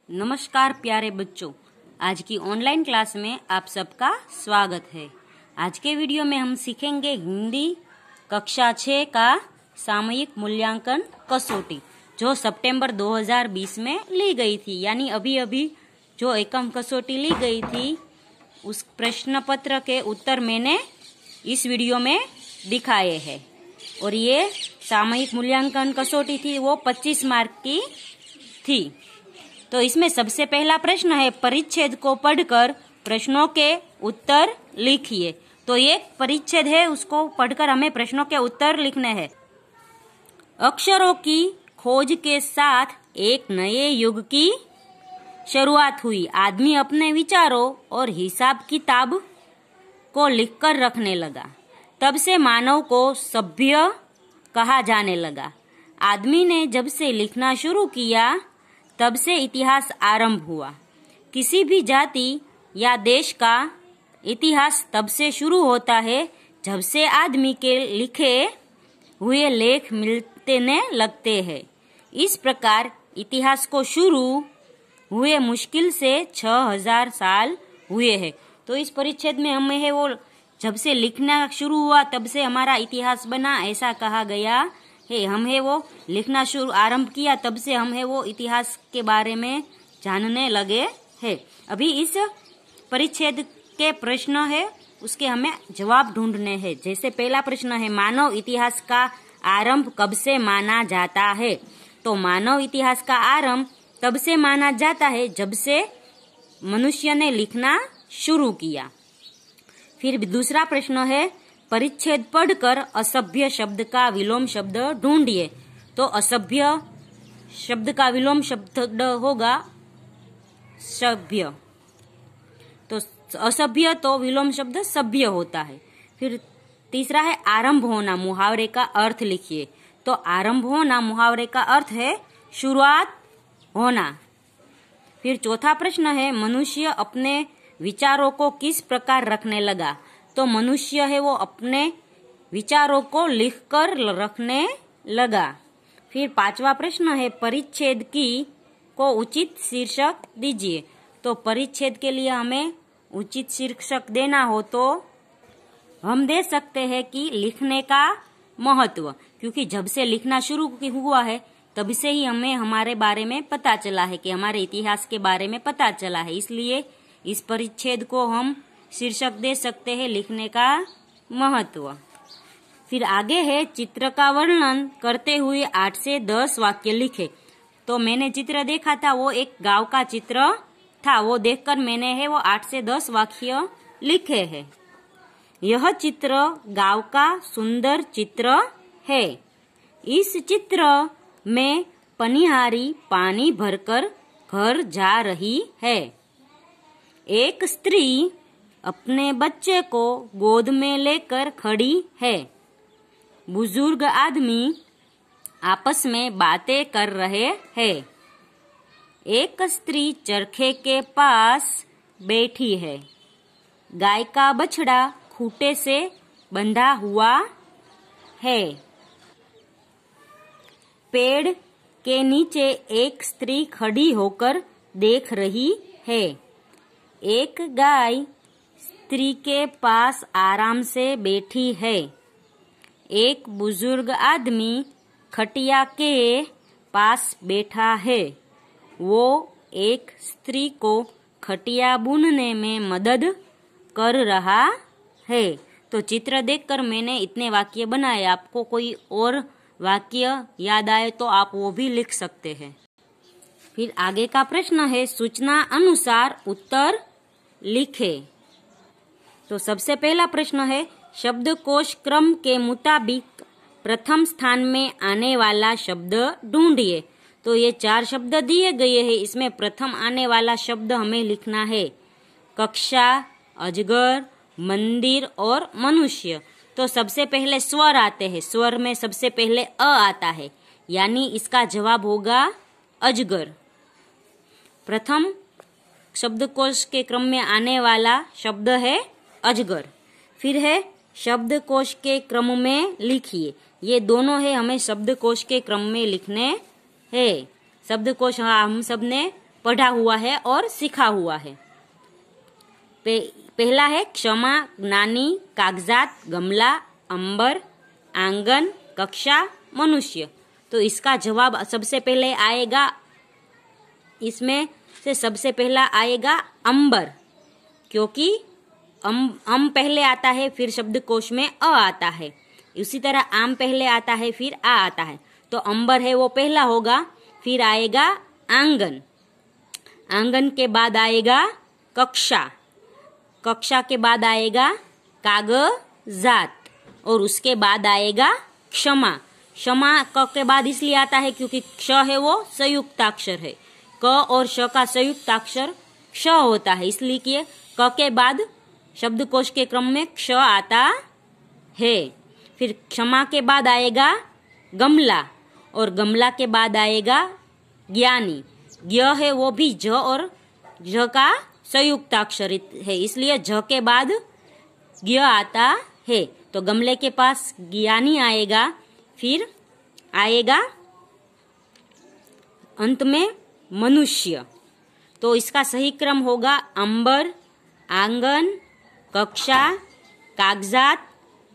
नमस्कार प्यारे बच्चों, आज की ऑनलाइन क्लास में आप सबका स्वागत है। आज के वीडियो में हम सीखेंगे हिंदी कक्षा 6 का सामयिक मूल्यांकन कसौटी जो सितंबर 2020 में ली गई थी। यानी अभी अभी जो एकम कसौटी ली गई थी उस प्रश्न पत्र के उत्तर मैंने इस वीडियो में दिखाए हैं। और ये सामयिक मूल्यांकन कसौटी थी वो 25 मार्क की थी। तो इसमें सबसे पहला प्रश्न है, परिच्छेद को पढ़कर प्रश्नों के उत्तर लिखिए। तो एक परिच्छेद है, उसको पढ़कर हमें प्रश्नों के उत्तर लिखने हैं। अक्षरों की खोज के साथ एक नए युग की शुरुआत हुई। आदमी अपने विचारों और हिसाब किताब को लिखकर रखने लगा। तब से मानव को सभ्य कहा जाने लगा। आदमी ने जब से लिखना शुरू किया तब से इतिहास आरंभ हुआ। किसी भी जाति या देश का इतिहास तब से शुरू होता है जब से आदमी के लिखे हुए लेख मिलने लगते हैं। इस प्रकार इतिहास को शुरू हुए मुश्किल से 6000 साल हुए हैं। तो इस परिच्छेद में हमें है वो जब से लिखना शुरू हुआ तब से हमारा इतिहास बना, ऐसा कहा गया है। हम है वो लिखना शुरू आरंभ किया तब से हम है वो इतिहास के बारे में जानने लगे हैं। अभी इस परिच्छेद के प्रश्न है उसके हमें जवाब ढूंढने हैं। जैसे पहला प्रश्न है, मानव इतिहास का आरंभ कब से माना जाता है? तो मानव इतिहास का आरंभ तब से माना जाता है जब से मनुष्य ने लिखना शुरू किया। फिर दूसरा प्रश्न है, परिच्छेद पढ़कर असभ्य शब्द का विलोम शब्द ढूंढिए। तो असभ्य शब्द का विलोम शब्द होगा सभ्य। तो असभ्य तो विलोम शब्द सभ्य होता है। फिर तीसरा है, आरंभ होना मुहावरे का अर्थ लिखिए। तो आरंभ होना मुहावरे का अर्थ है शुरुआत होना। फिर चौथा प्रश्न है, मनुष्य अपने विचारों को किस प्रकार रखने लगा? तो मनुष्य है वो अपने विचारों को लिखकर रखने लगा। फिर पांचवा प्रश्न है, परिच्छेद को उचित शीर्षक दीजिए। तो परिच्छेद के लिए हमें उचित शीर्षक देना हो तो हम दे सकते हैं कि लिखने का महत्व, क्योंकि जब से लिखना शुरू हुआ है तब से ही हमें हमारे बारे में पता चला है कि हमारे इतिहास के बारे में पता चला है। इसलिए इस परिच्छेद को हम शीर्षक दे सकते हैं लिखने का महत्व। फिर आगे है, चित्र का वर्णन करते हुए 8 से 10 वाक्य लिखे। तो मैंने चित्र देखा था वो एक गांव का चित्र था, वो देखकर मैंने है वो 8 से 10 वाक्य लिखे हैं। यह चित्र गांव का सुंदर चित्र है। इस चित्र में पनिहारी पानी भरकर घर जा रही है। एक स्त्री अपने बच्चे को गोद में लेकर खड़ी है। बुजुर्ग आदमी आपस में बातें कर रहे हैं। एक स्त्री चरखे के पास बैठी है। गाय का बछड़ा खूंटे से बंधा हुआ है। पेड़ के नीचे एक स्त्री खड़ी होकर देख रही है। एक गाय स्त्री के पास आराम से बैठी है। एक बुजुर्ग आदमी खटिया के पास बैठा है। वो एक स्त्री को खटिया बुनने में मदद कर रहा है। तो चित्र देखकर मैंने इतने वाक्य बनाए। आपको कोई और वाक्य याद आए तो आप वो भी लिख सकते हैं। फिर आगे का प्रश्न है, सूचना अनुसार उत्तर लिखे। तो सबसे पहला प्रश्न है, शब्दकोश क्रम के मुताबिक प्रथम स्थान में आने वाला शब्द ढूंढिए। तो ये 4 शब्द दिए गए हैं, इसमें प्रथम आने वाला शब्द हमें लिखना है। कक्षा, अजगर, मंदिर और मनुष्य। तो सबसे पहले स्वर आते हैं। स्वर में सबसे पहले अ आता है, यानी इसका जवाब होगा अजगर। प्रथम शब्दकोश के क्रम में आने वाला शब्द है अजगर। फिर है, शब्दकोश के क्रम में लिखिए। ये दोनों है हमें शब्दकोश के क्रम में लिखने हैं। शब्दकोश हम सब ने पढ़ा हुआ है और सीखा हुआ है। पहला है क्षमा, ज्ञानी, कागजात, गमला, अंबर, आंगन, कक्षा, मनुष्य। तो इसका जवाब सबसे पहले आएगा, इसमें से सबसे पहला आएगा अंबर, क्योंकि अम पहले आता है, फिर शब्दकोश में अ आता है। उसी तरह आम पहले आता है, फिर आ आता है। तो अंबर है वो पहला होगा। फिर आएगा आंगन, आंगन के बाद आएगा कक्षा, कक्षा के बाद आएगा कागजात, और उसके बाद आएगा क्षमा। क्षमा क के बाद इसलिए आता है क्योंकि क्ष है वो संयुक्ताक्षर है। क और श का संयुक्ताक्षर क्ष होता है, इसलिए कि क के बाद शब्दकोश के क्रम में क्ष आता है। फिर क्षमा के बाद आएगा गमला, और गमला के बाद आएगा ज्ञानी। ज्ञ है वो भी ज और ज का संयुक्ताक्षर है, इसलिए ज के बाद ज्ञ आता है। तो गमले के पास ज्ञानी आएगा। फिर आएगा अंत में मनुष्य। तो इसका सही क्रम होगा अंबर, आंगन, कक्षा, कागजात,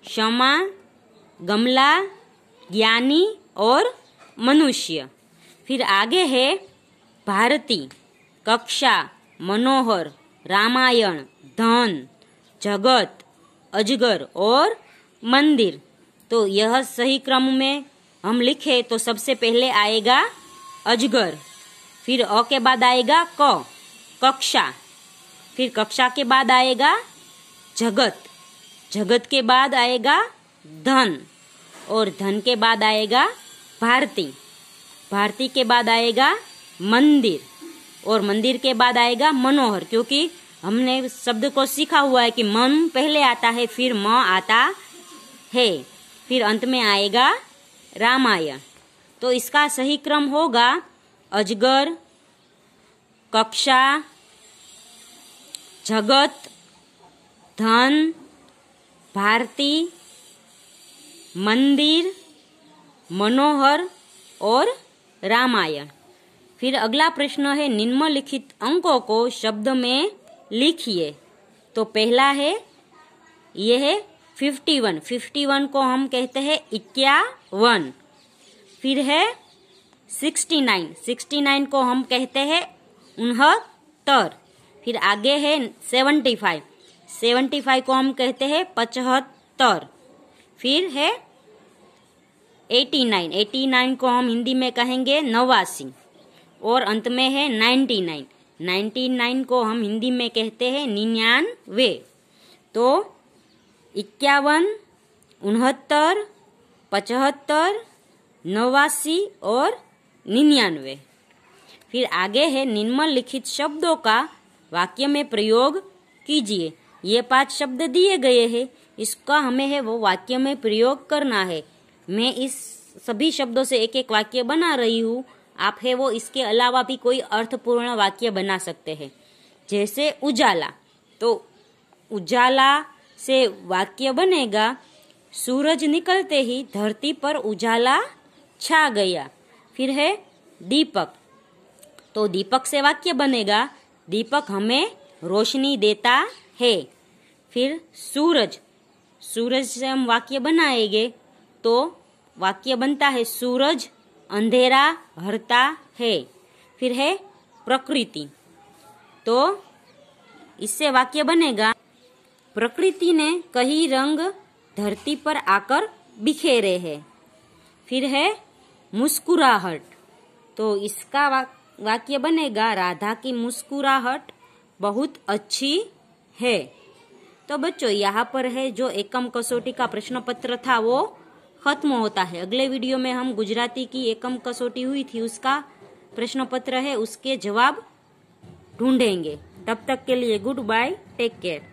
क्षमा, गमला, ज्ञानी और मनुष्य। फिर आगे है भारती, कक्षा, मनोहर, रामायण, धन, जगत, अजगर और मंदिर। तो यह सही क्रम में हम लिखे तो सबसे पहले आएगा अजगर, फिर अ के बाद आएगा क, कक्षा, फिर कक्षा के बाद आएगा जगत, जगत के बाद आएगा धन, और धन के बाद आएगा भारती, भारती के बाद आएगा मंदिर, और मंदिर के बाद आएगा मनोहर, क्योंकि हमने शब्द को सीखा हुआ है कि मन पहले आता है, फिर म आता है, फिर अंत में आएगा रामायण। तो इसका सही क्रम होगा अजगर, कक्षा, जगत, धन, भारती, मंदिर, मनोहर और रामायण। फिर अगला प्रश्न है निम्नलिखित अंकों को शब्द में लिखिए। तो पहला है ये है 51, 51 को हम कहते हैं 51। फिर है 69, 69 को हम कहते हैं 69। फिर आगे है 75, 75 को हम कहते हैं 75। फिर है 89, 89 को हम हिंदी में कहेंगे 89, और अंत में है 99, 99 को हम हिंदी में कहते हैं 99। तो 51, 69, 75, 89 और 99। फिर आगे है निम्नलिखित शब्दों का वाक्य में प्रयोग कीजिए। ये 5 शब्द दिए गए हैं, इसका हमें है वो वाक्य में प्रयोग करना है। मैं इस सभी शब्दों से एक एक वाक्य बना रही हूँ, आप है वो इसके अलावा भी कोई अर्थपूर्ण वाक्य बना सकते हैं। जैसे उजाला, तो उजाला से वाक्य बनेगा सूरज निकलते ही धरती पर उजाला छा गया। फिर है दीपक, तो दीपक से वाक्य बनेगा दीपक हमें रोशनी देता है। फिर सूरज, सूरज से हम वाक्य बनाएंगे तो वाक्य बनता है सूरज अंधेरा हरता है। फिर है प्रकृति, तो इससे वाक्य बनेगा प्रकृति ने कई रंग धरती पर आकर बिखेरे हैं। फिर है मुस्कुराहट, तो इसका वाक्य बनेगा राधा की मुस्कुराहट बहुत अच्छी है। तो बच्चों यहाँ पर है जो एकम कसौटी का प्रश्न पत्र था वो खत्म होता है। अगले वीडियो में हम गुजराती की एकम कसौटी हुई थी उसका प्रश्न पत्र है, उसके जवाब ढूंढेंगे। तब तक के लिए गुड बाय, टेक केयर।